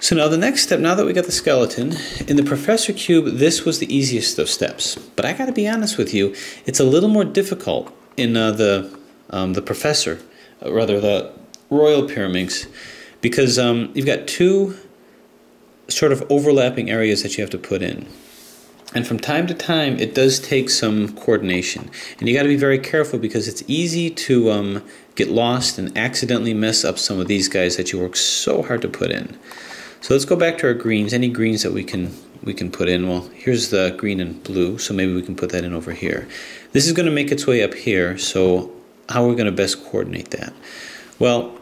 So now the next step, now that we got the skeleton, in the Professor Cube, this was the easiest of steps. But I gotta be honest with you, it's a little more difficult in the Professor, rather the Royal Pyraminx, because you've got two sort of overlapping areas that you have to put in. And from time to time, it does take some coordination. And you got to be very careful because it's easy to get lost and accidentally mess up some of these guys that you work so hard to put in. So let's go back to our greens. Any greens that we can put in. Well, here's the green and blue, so maybe we can put that in over here. This is going to make its way up here, so how are we going to best coordinate that? Well,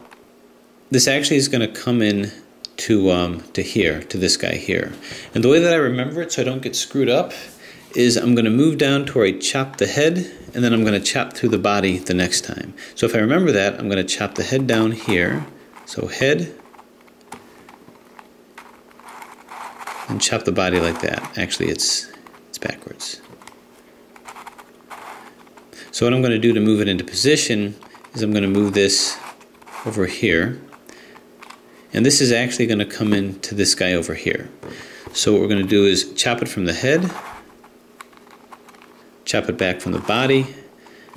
this actually is going to come in to here, to this guy here. And the way that I remember it so I don't get screwed up is I'm going to move down to where I chop the head, and then I'm going to chop through the body the next time. So if I remember that, I'm going to chop the head down here. So head, and chop the body like that. Actually, it's backwards. So what I'm going to do to move it into position is I'm going to move this over here. And this is actually going to come into this guy over here. So what we're going to do is chop it from the head, chop it back from the body.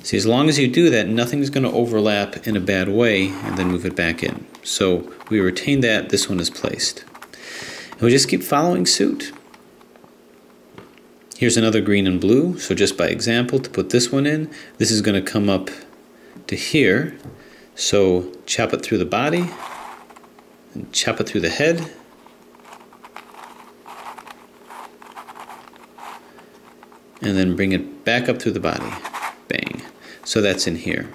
See, as long as you do that, nothing's going to overlap in a bad way, and then move it back in. So we retain that, this one is placed. And we just keep following suit. Here's another green and blue, so just by example, to put this one in, this is going to come up to here. So chop it through the body, and chop it through the head, and then bring it back up through the body. Bang. So that's in here.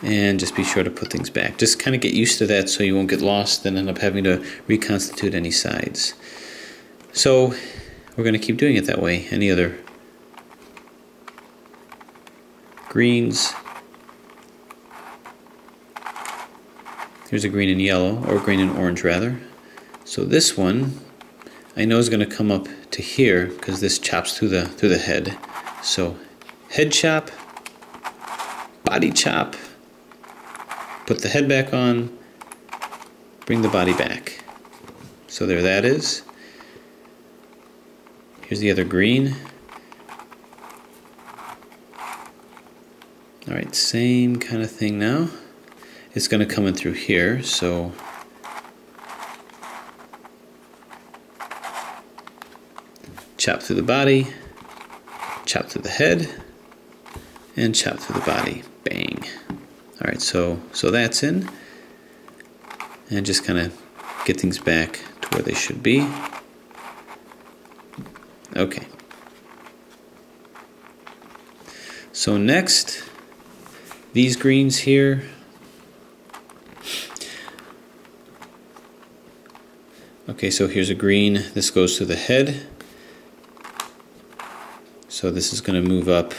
And just be sure to put things back. Just kind of get used to that so you won't get lost and end up having to reconstitute any sides. So we're going to keep doing it that way. Any other greens? Here's a green and yellow, or green and orange rather. So this one I know is going to come up to here because this chops through the head. So head chop, body chop, put the head back on, bring the body back. So there that is. Here's the other green. Alright, same kind of thing now. It's going to come in through here, so chop through the body, chop through the head, and chop through the body. Bang. Alright, so that's in. And just kind of get things back to where they should be. Okay. So next, these greens here. Okay, so here's a green. This goes to the head. So this is going to move up.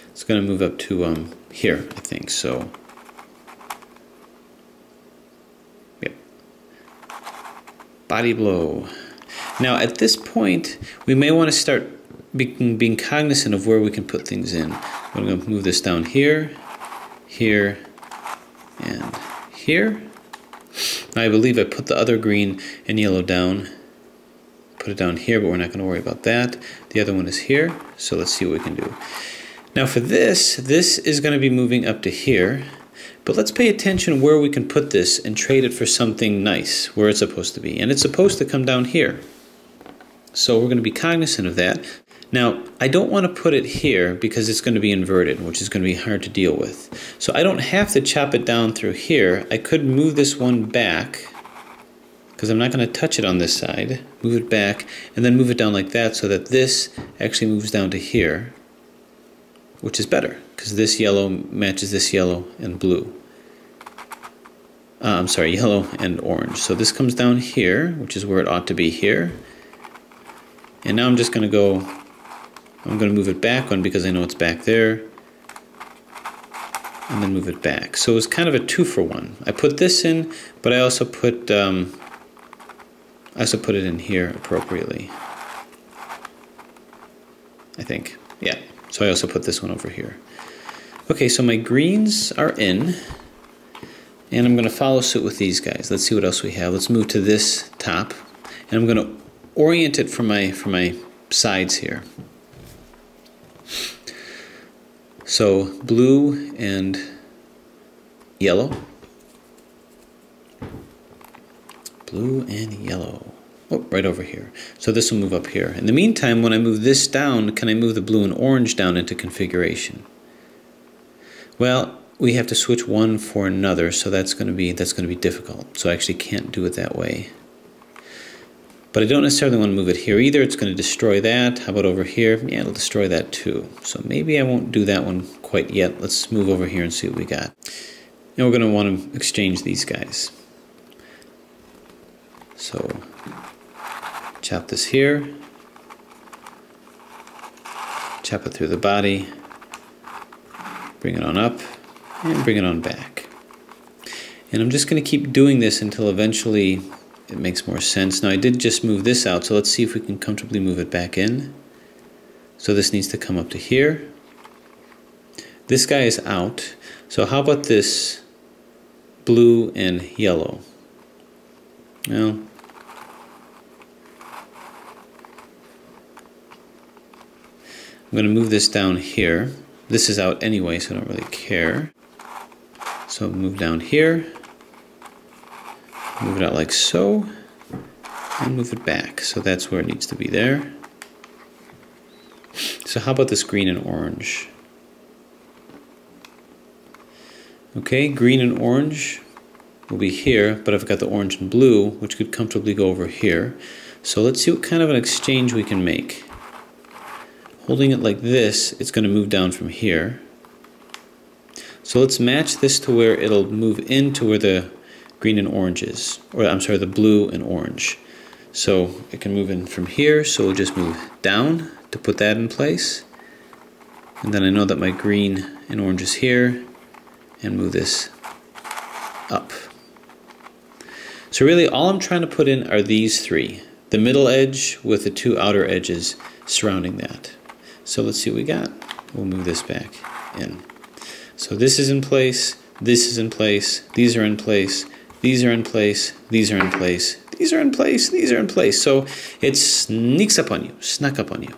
It's going to move up to here, I think. So, yep. Body blow. Now at this point, we may want to start being cognizant of where we can put things in. I'm going to move this down here, here, and here. I believe I put the other green and yellow down. Put it down here, but we're not going to worry about that. The other one is here, so let's see what we can do. Now for this is going to be moving up to here, but let's pay attention where we can put this and trade it for something nice, where it's supposed to be. And it's supposed to come down here. So we're going to be cognizant of that. Now, I don't want to put it here because it's going to be inverted, which is going to be hard to deal with. So I don't have to chop it down through here. I could move this one back, because I'm not going to touch it on this side. Move it back, and then move it down like that so that this actually moves down to here, which is better, because this yellow matches this yellow and blue. I'm sorry, yellow and orange. So this comes down here, which is where it ought to be here. And now I'm just going to go, I'm going to move it back one because I know it's back there, and then move it back. So it's kind of a 2-for-1. I put this in, but I also put it in here appropriately. I think, yeah. So I also put this one over here. Okay, so my greens are in, and I'm going to follow suit with these guys. Let's see what else we have. Let's move to this top, and I'm going to orient it from my sides here. So blue and yellow. Blue and yellow. Oh, right over here. So this will move up here. In the meantime, when I move this down, can I move the blue and orange down into configuration? Well, we have to switch one for another, so that's going to be difficult. So I actually can't do it that way. But I don't necessarily want to move it here either. It's going to destroy that. How about over here? Yeah, it'll destroy that too. So maybe I won't do that one quite yet. Let's move over here and see what we got. And we're going to want to exchange these guys. So chop this here, chop it through the body, bring it on up, and bring it on back. And I'm just going to keep doing this until eventually it makes more sense. Now I did just move this out, so let's see if we can comfortably move it back in. So this needs to come up to here. This guy is out, so how about this blue and yellow? Well, I'm going to move this down here. This is out anyway, so I don't really care. So move down here, move it out like so, and move it back. So that's where it needs to be there. So how about this green and orange? Okay, green and orange will be here, but I've got the orange and blue, which could comfortably go over here. So let's see what kind of an exchange we can make. Holding it like this, it's going to move down from here. So let's match this to where it'll move into where the green and orange is. Or I'm sorry, the blue and orange. So it can move in from here, so we'll just move down to put that in place. And then I know that my green and orange is here, and move this up. So really all I'm trying to put in are these three. The middle edge with the two outer edges surrounding that. So let's see what we got. We'll move this back in. So this is in place, this is in place, these are in place, these are in place, these are in place, these are in place, these are in place. So it sneaks up on you, snuck up on you.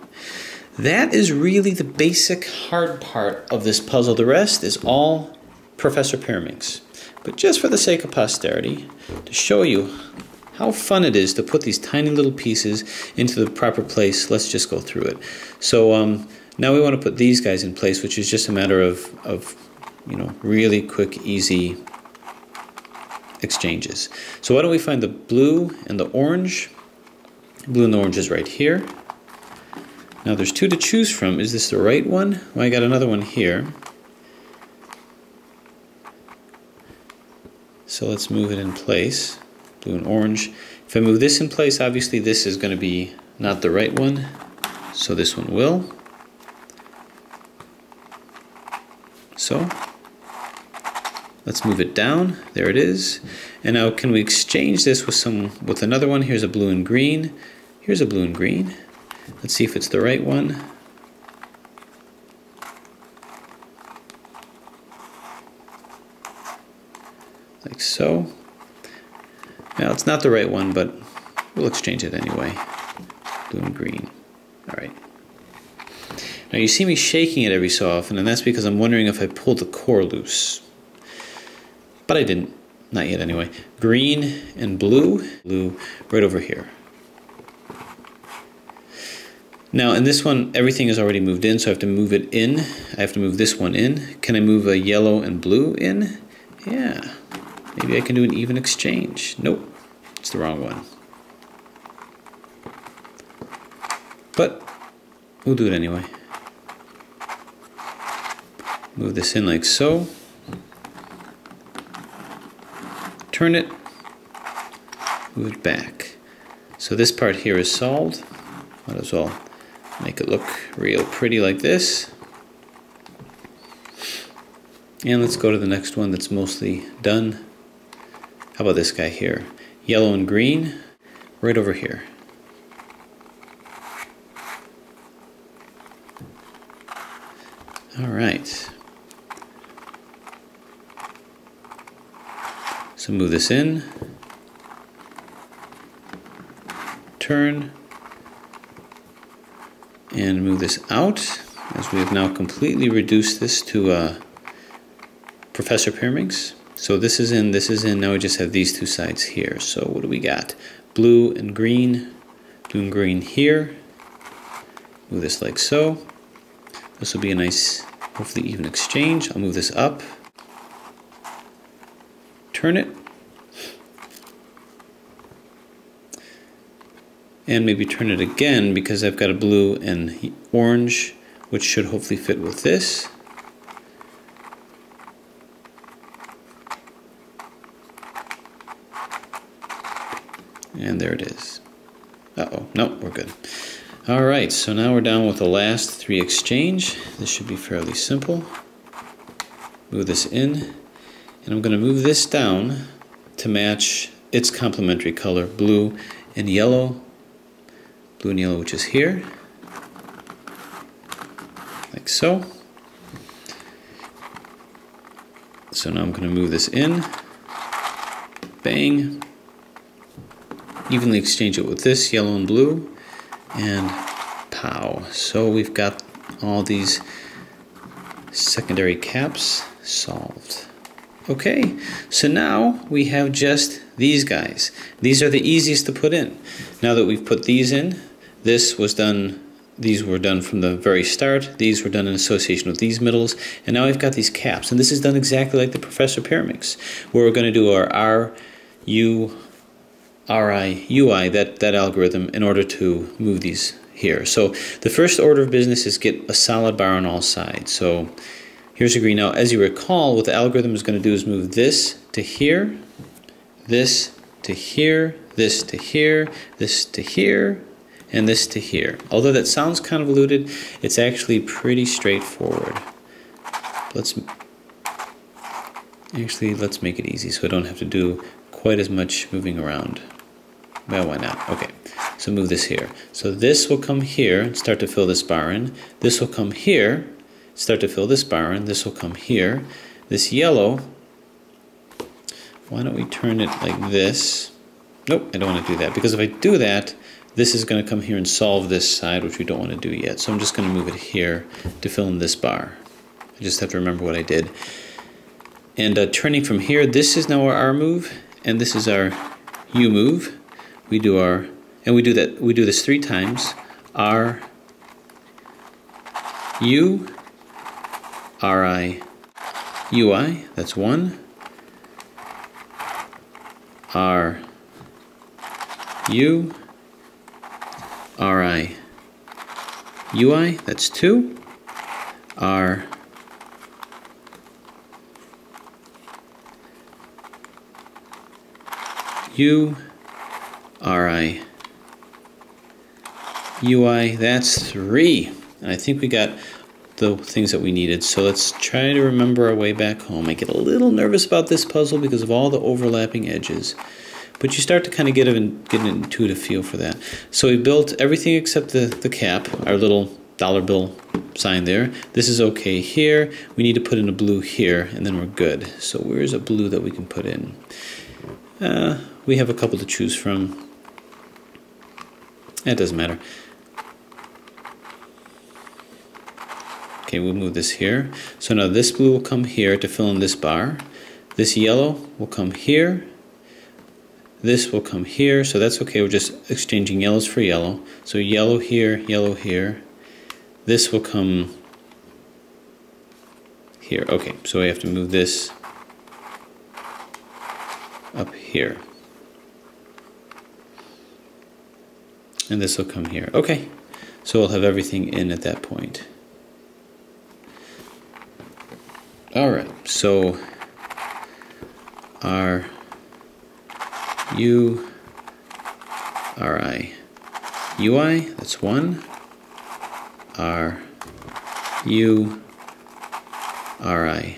That is really the basic hard part of this puzzle. The rest is all Professor Pyraminx. But just for the sake of posterity, to show you how fun it is to put these tiny little pieces into the proper place, let's just go through it. So now we want to put these guys in place, which is just a matter of really quick, easy exchanges. So why don't we find the blue and the orange? Blue and the orange is right here. Now there's two to choose from. Is this the right one? Well, I got another one here. So let's move it in place. Blue and orange. If I move this in place, obviously this is going to be not the right one, so this one will. So let's move it down. There it is. And now can we exchange this with another one? Here's a blue and green. Here's a blue and green. Let's see if it's the right one. Like so. Now it's not the right one, but we'll exchange it anyway. Blue and green. Alright. Now you see me shaking it every so often, and that's because I'm wondering if I pulled the core loose. But I didn't. Not yet anyway. Green and blue. Blue right over here. Now in this one, everything is already moved in, so I have to move it in. I have to move this one in. Can I move a yellow and blue in? Yeah. Maybe I can do an even exchange. Nope. It's the wrong one. But we'll do it anyway. Move this in like so. Turn it. Move it back. So this part here is solved. Might as well make it look real pretty like this. And let's go to the next one that's mostly done. How about this guy here? Yellow and green, right over here. All right. So move this in, turn, and move this out, as we have now completely reduced this to Professor Pyraminx. So this is in, now we just have these two sides here. So what do we got? Blue and green here. Move this like so. This will be a nice, hopefully even exchange. I'll move this up, turn it, and maybe turn it again because I've got a blue and orange, which should hopefully fit with this. And there it is. Uh-oh, no, we're good. All right, so now we're down with the last three exchange. This should be fairly simple. Move this in, and I'm going to move this down to match its complementary color, blue and yellow. Blue and yellow, which is here, like so. So now I'm going to move this in, bang, evenly exchange it with this yellow and blue, and pow. So we've got all these secondary caps solved. Okay, so now we have just these guys. These are the easiest to put in. Now that we've put these in, this was done, these were done from the very start, these were done in association with these middles, and now we've got these caps. And this is done exactly like the Professor Pyraminx, where we're going to do our R, U, RI, UI, that algorithm, in order to move these here. So the first order of business is get a solid bar on all sides. So here's a green. Now, as you recall, what the algorithm is going to do is move this to here, this to here, this to here, this to here, and this to here. Although that sounds convoluted, it's actually pretty straightforward. Let's make it easy so I don't have to do quite as much moving around. Well, why not? Okay, so move this here. So this will come here and start to fill this bar in. This will come here, start to fill this bar in. This will come here. This yellow, why don't we turn it like this? Nope, I don't want to do that, because if I do that, this is going to come here and solve this side, which we don't want to do yet. So I'm just going to move it here to fill in this bar. I just have to remember what I did. And turning from here, this is now our R move, and this is our U move. We do our, and we do this 3 times. R, U, RI, UI, that's 1. R, U, RI, UI, that's 2. R, U, RI, UI, that's 3. And I think we got the things that we needed. So let's try to remember our way back home. I get a little nervous about this puzzle because of all the overlapping edges. But you start to kind of get an intuitive feel for that. So we built everything except the cap, our little dollar bill sign there. This is okay here. We need to put in a blue here, and then we're good. So where's a blue that we can put in? We have a couple to choose from. It doesn't matter. Okay, we'll move this here. So now this blue will come here to fill in this bar. This yellow will come here. This will come here. So that's okay. We're just exchanging yellows for yellow. So yellow here, yellow here. This will come here. Okay, so I have to move this up here. And this will come here. Okay, so we'll have everything in at that point. Alright, so R, U, RI, UI, that's 1. R, U, RI,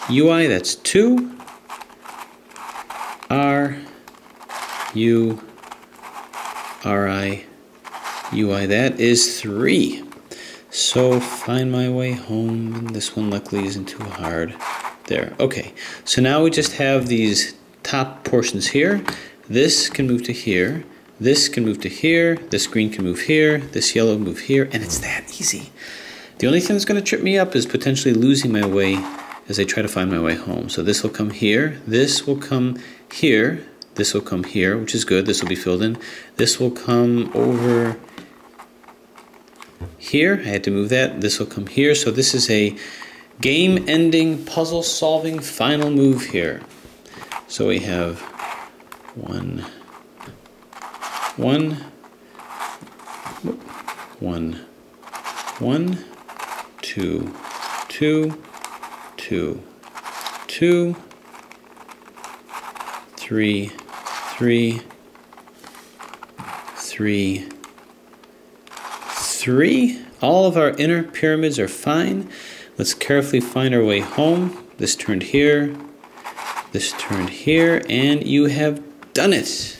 UI, that's 2. R, U, RI, UI, that is 3. So find my way home, and this one luckily isn't too hard. There, okay. So now we just have these top portions here. This can move to here. This can move to here. This green can move here. This yellow can move here. And it's that easy. The only thing that's going to trip me up is potentially losing my way as I try to find my way home. So this will come here. This will come here. This will come here, which is good. This will be filled in. This will come over here. I had to move that. This will come here. So this is a game-ending, puzzle-solving final move here. So we have 1, 1, 1, 1, 2, 2, 2, 2, 3, 3, 3, 3. All of our inner pyramids are fine. Let's carefully find our way home. This turned here, this turned here, and you have done it.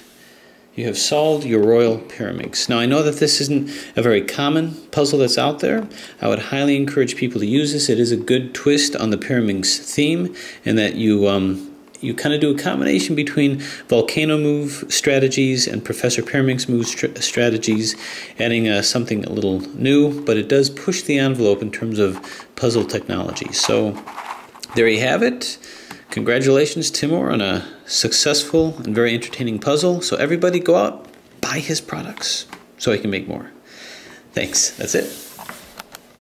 You have solved your royal pyraminx. Now I know that this isn't a very common puzzle that's out there. I would highly encourage people to use this. It is a good twist on the pyraminx theme, and that you kind of do a combination between volcano move strategies and Professor Pyraminx move strategies, adding something a little new, but it does push the envelope in terms of puzzle technology. So there you have it. Congratulations, Timur, on a successful and very entertaining puzzle. So everybody go out, buy his products so he can make more. Thanks. That's it.